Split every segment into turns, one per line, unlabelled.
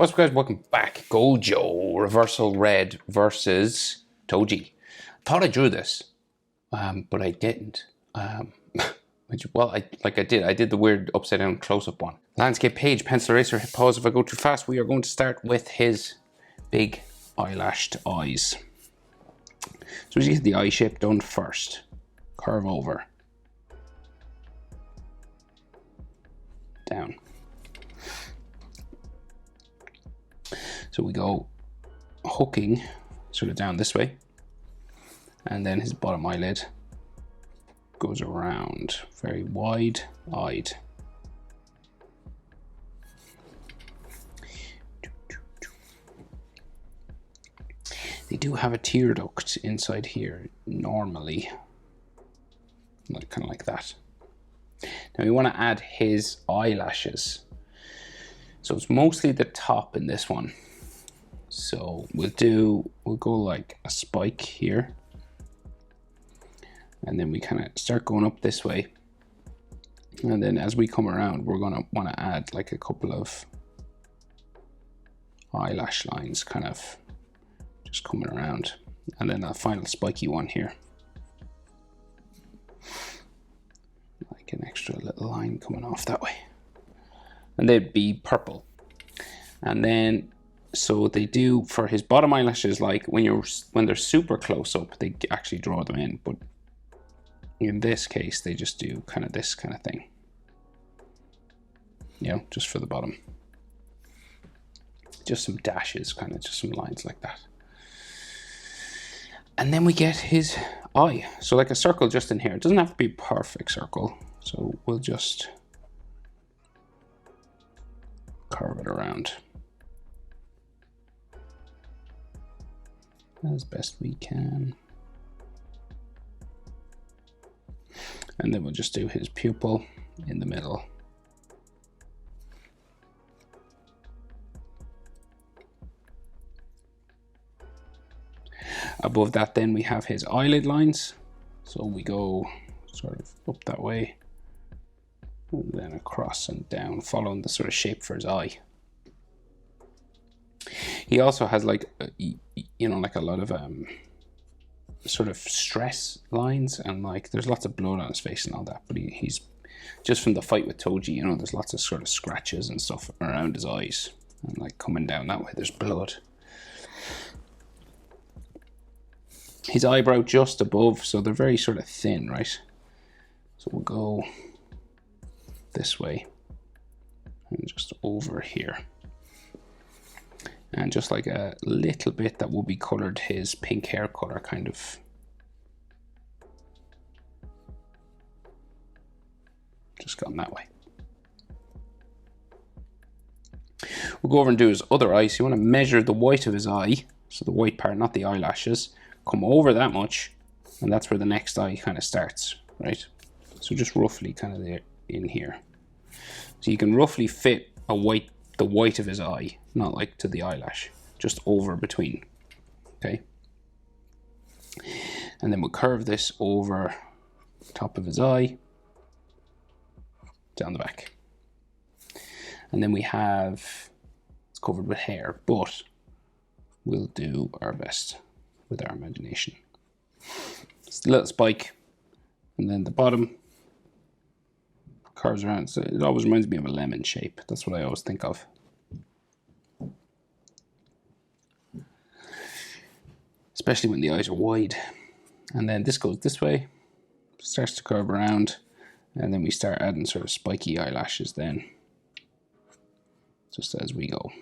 What's up, guys? Welcome back. Gojo Reversal Red versus Toji. Thought I drew this, but I didn't. I did. I did the weird upside down close up one. Landscape page, pencil eraser, hit pause if I go too fast. We are going to start with his big eyelashed eyes. So we get the eye shape done first. Curve over. Down. So we go hooking sort of down this way, and then his bottom eyelid goes around, very wide-eyed. They do have a tear duct inside here normally, kind of like that. Now we want to add his eyelashes. So it's mostly the top in this one. So we'll go like a spike here, and then we kind of start going up this way, and then as we come around we're gonna want to add like a couple of eyelash lines kind of just coming around, and then a final spiky one here, like an extra little line coming off that way, and they'd be purple. And then so they do for his bottom eyelashes, like when they're super close up, they actually draw them in, but in this case they just do kind of this kind of thing, you know, just for the bottom, just some dashes, kind of just some lines like that. And then we get his eye, so like a circle just in here. It doesn't have to be a perfect circle, so we'll just curve it around as best we can, and then we'll just do his pupil in the middle. Above that then we have his eyelid lines, so we go sort of up that way and then across and down, following the sort of shape for his eye. He also has like, you know, like a lot of sort of stress lines, and like there's lots of blood on his face and all that, but he's just from the fight with Toji, you know, there's lots of sort of scratches and stuff around his eyes, and like coming down that way there's blood. His eyebrow just above, so they're very sort of thin, right? So we'll go this way and just over here. And just like a little bit that will be colored his pink hair color, kind of. Just gone that way. We'll go over and do his other eye. So you want to measure the white of his eye. So the white part, not the eyelashes. Come over that much, and that's where the next eye kind of starts, right? So just roughly kind of there in here. So you can roughly fit the white of his eye, not like to the eyelash, just over between, okay? And then we'll curve this over top of his eye, down the back. And then we have, it's covered with hair, but we'll do our best with our imagination. Just a little spike, and then the bottom curves around. So it always reminds me of a lemon shape. That's what I always think of. Especially when the eyes are wide. And then this goes this way, starts to curve around, and then we start adding sort of spiky eyelashes then, just as we go.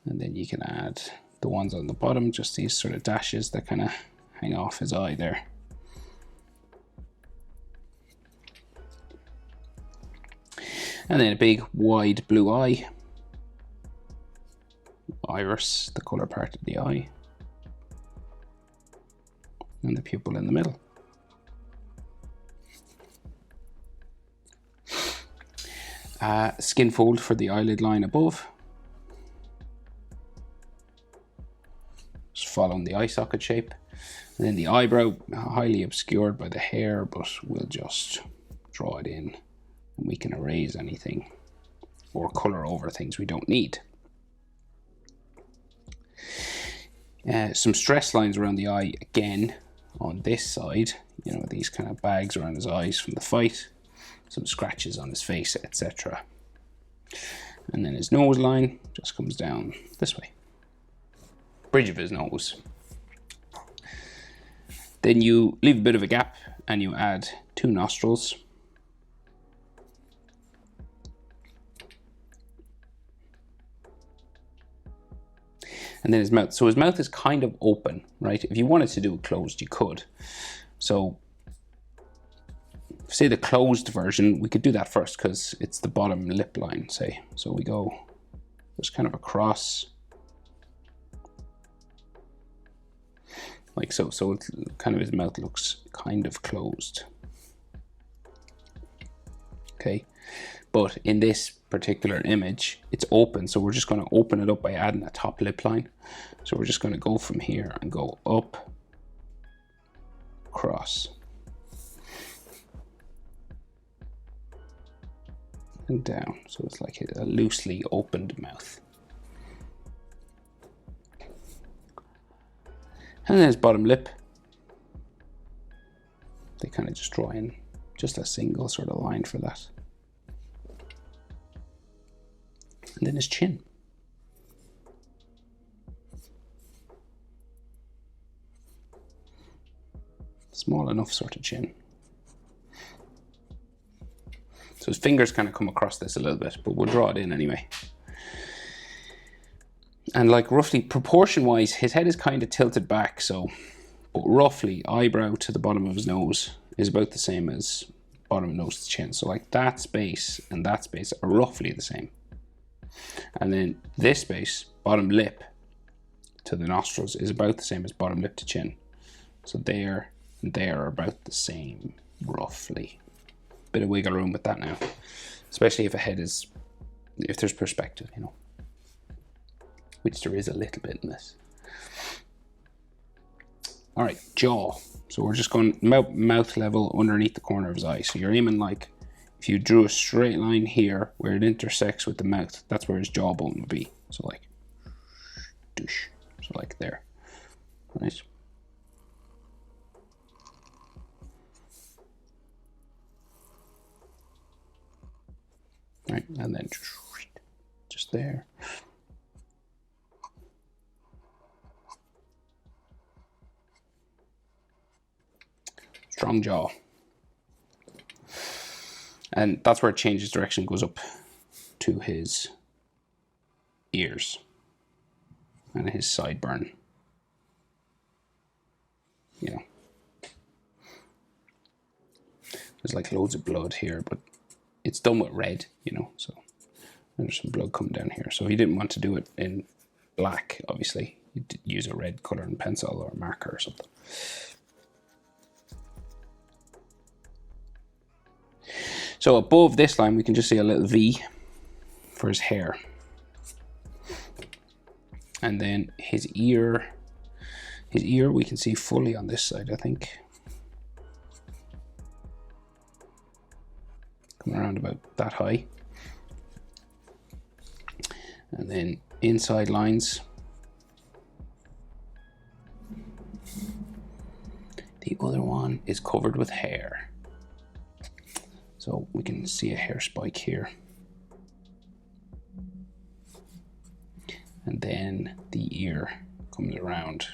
And then you can add the ones on the bottom, just these sort of dashes that kind of hang off his eye there. And then a big wide blue eye. Iris, the color part of the eye. And the pupil in the middle. Skin fold for the eyelid line above. Just following the eye socket shape. And then the eyebrow, highly obscured by the hair, but we'll just draw it in And we can erase anything or color over things we don't need. Some stress lines around the eye again on this side, you know, these kind of bags around his eyes from the fight, some scratches on his face, etc. And then his nose line just comes down this way, bridge of his nose. Then you leave a bit of a gap and you add 2 nostrils. And then his mouth. So his mouth is kind of open, right? If you wanted to do it closed, you could. So, say the closed version, we could do that first because it's the bottom lip line, say. So we go just kind of across. Like so. So it's kind of his mouth looks kind of closed. Okay. But in this particular image, it's open. So we're just going to open it up by adding a top lip line. So we're just going to go from here and go up, across, and down. So it's like a loosely opened mouth. And then his bottom lip. They kind of just draw in just a single sort of line for that. And then his chin. Small enough sort of chin. So his fingers kind of come across this a little bit, but we'll draw it in anyway. And like roughly proportion wise, his head is kind of tilted back, so but roughly eyebrow to the bottom of his nose is about the same as bottom of nose to chin. So like that space and that space are roughly the same. And then this space, bottom lip to the nostrils, is about the same as bottom lip to chin. So there and there are about the same, roughly. Bit of wiggle room with that now, especially if a head is, if there's perspective, you know, which there is a little bit in this. All right, jaw. So we're just going mouth level underneath the corner of his eye. So you're aiming like, if you drew a straight line here where it intersects with the mouth, that's where his jawbone would be. So like, douche. So like there, right? Right, and then just there. Strong jaw. And that's where it changes direction, goes up to his ears and his sideburn. You know, there's like loads of blood here, but it's done with red, you know, so there's some blood coming down here. So if you didn't want to do it in black, obviously, you'd use a red coloring pencil or a marker or something. So above this line, we can just see a little V for his hair. And then his ear we can see fully on this side, I think. Coming around about that high. And then inside lines. The other one is covered with hair. So we can see a hair spike here. And then the ear comes around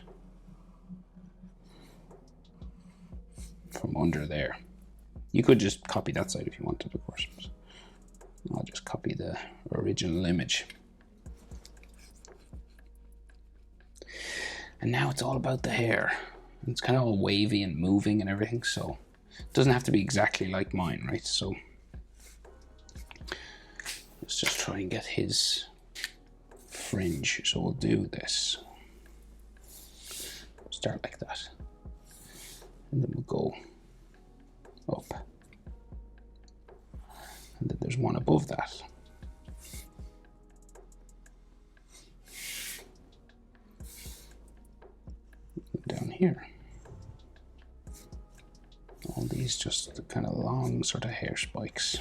from under there. You could just copy that side if you wanted, of course. I'll just copy the original image. And now it's all about the hair. It's kind of all wavy and moving and everything, so it doesn't have to be exactly like mine, right? So let's just try and get his fringe. So we'll do this. Start like that. And then we'll go up. And then there's one above that. Down here. All these just kind of long sort of hair spikes.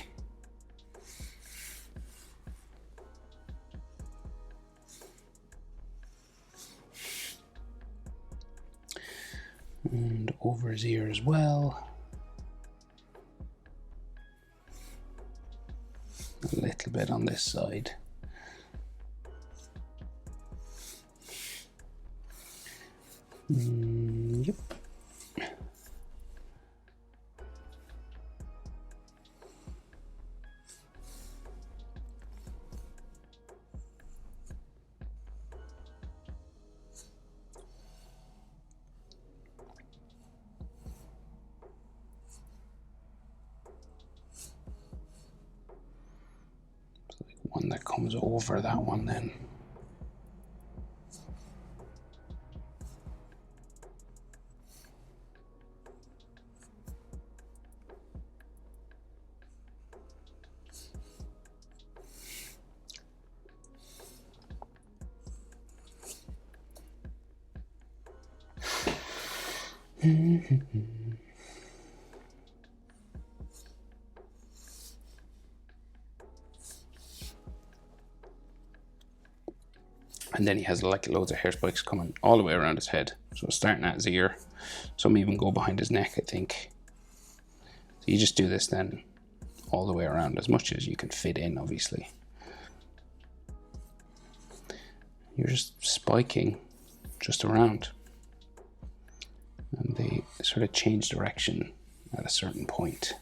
And over his ear as well. A little bit on this side. Yep. One that comes over that one then. And then he has like loads of hair spikes coming all the way around his head. So starting at his ear. Some even go behind his neck, I think. So you just do this then all the way around, as much as you can fit in, obviously. You're just spiking just around. And they sort of change direction at a certain point.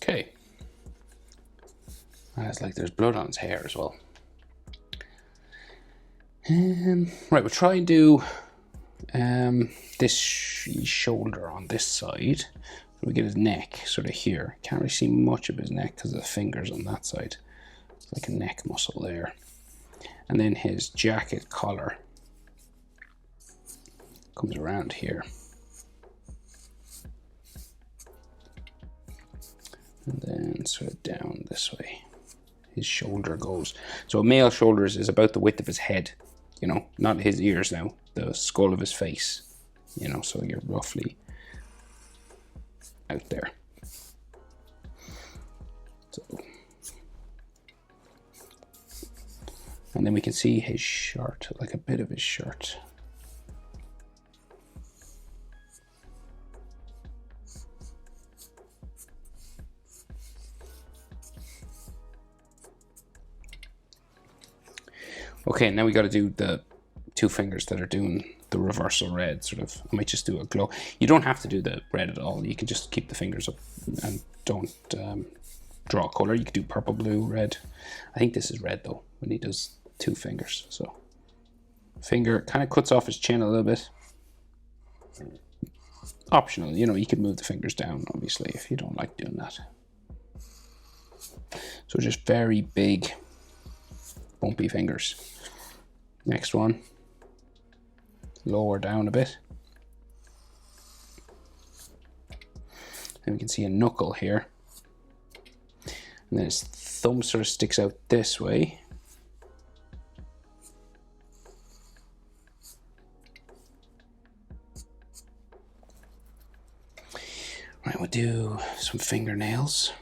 Okay. It's like there's blood on his hair as well. Right, we'll try and do this shoulder on this side. So we get his neck sort of here. Can't really see much of his neck because of the fingers on that side. It's like a neck muscle there. And then his jacket collar comes around here. And then sort of down this way. His shoulder goes. So a male shoulders is about the width of his head, you know, not his ears now, the skull of his face, you know, so you're roughly out there. So, and then we can see his shirt, like a bit of his shirt. Okay, now we got to do the two fingers that are doing the reversal red, sort of. I might just do a glow. You don't have to do the red at all. You can just keep the fingers up and don't draw a color. You could do purple, blue, red. I think this is red though, when he does two fingers. So finger kind of cuts off his chin a little bit. Optional, you know, you could move the fingers down, obviously, if you don't like doing that. So just very big, bumpy fingers. Next one, lower down a bit. And we can see a knuckle here. And then his thumb sort of sticks out this way. Right, we'll do some fingernails.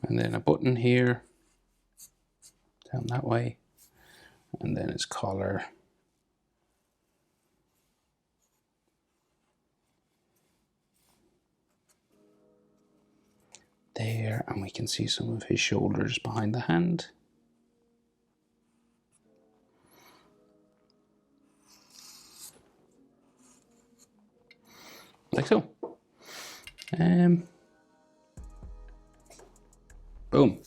And then a button here, down that way, and then its collar. There, and we can see some of his shoulders behind the hand. Like so. Boom.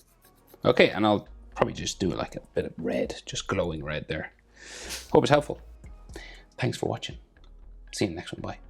Okay, and I'll probably just do like a bit of red, just glowing red there. Hope it's helpful. Thanks for watching. See you in the next one. Bye.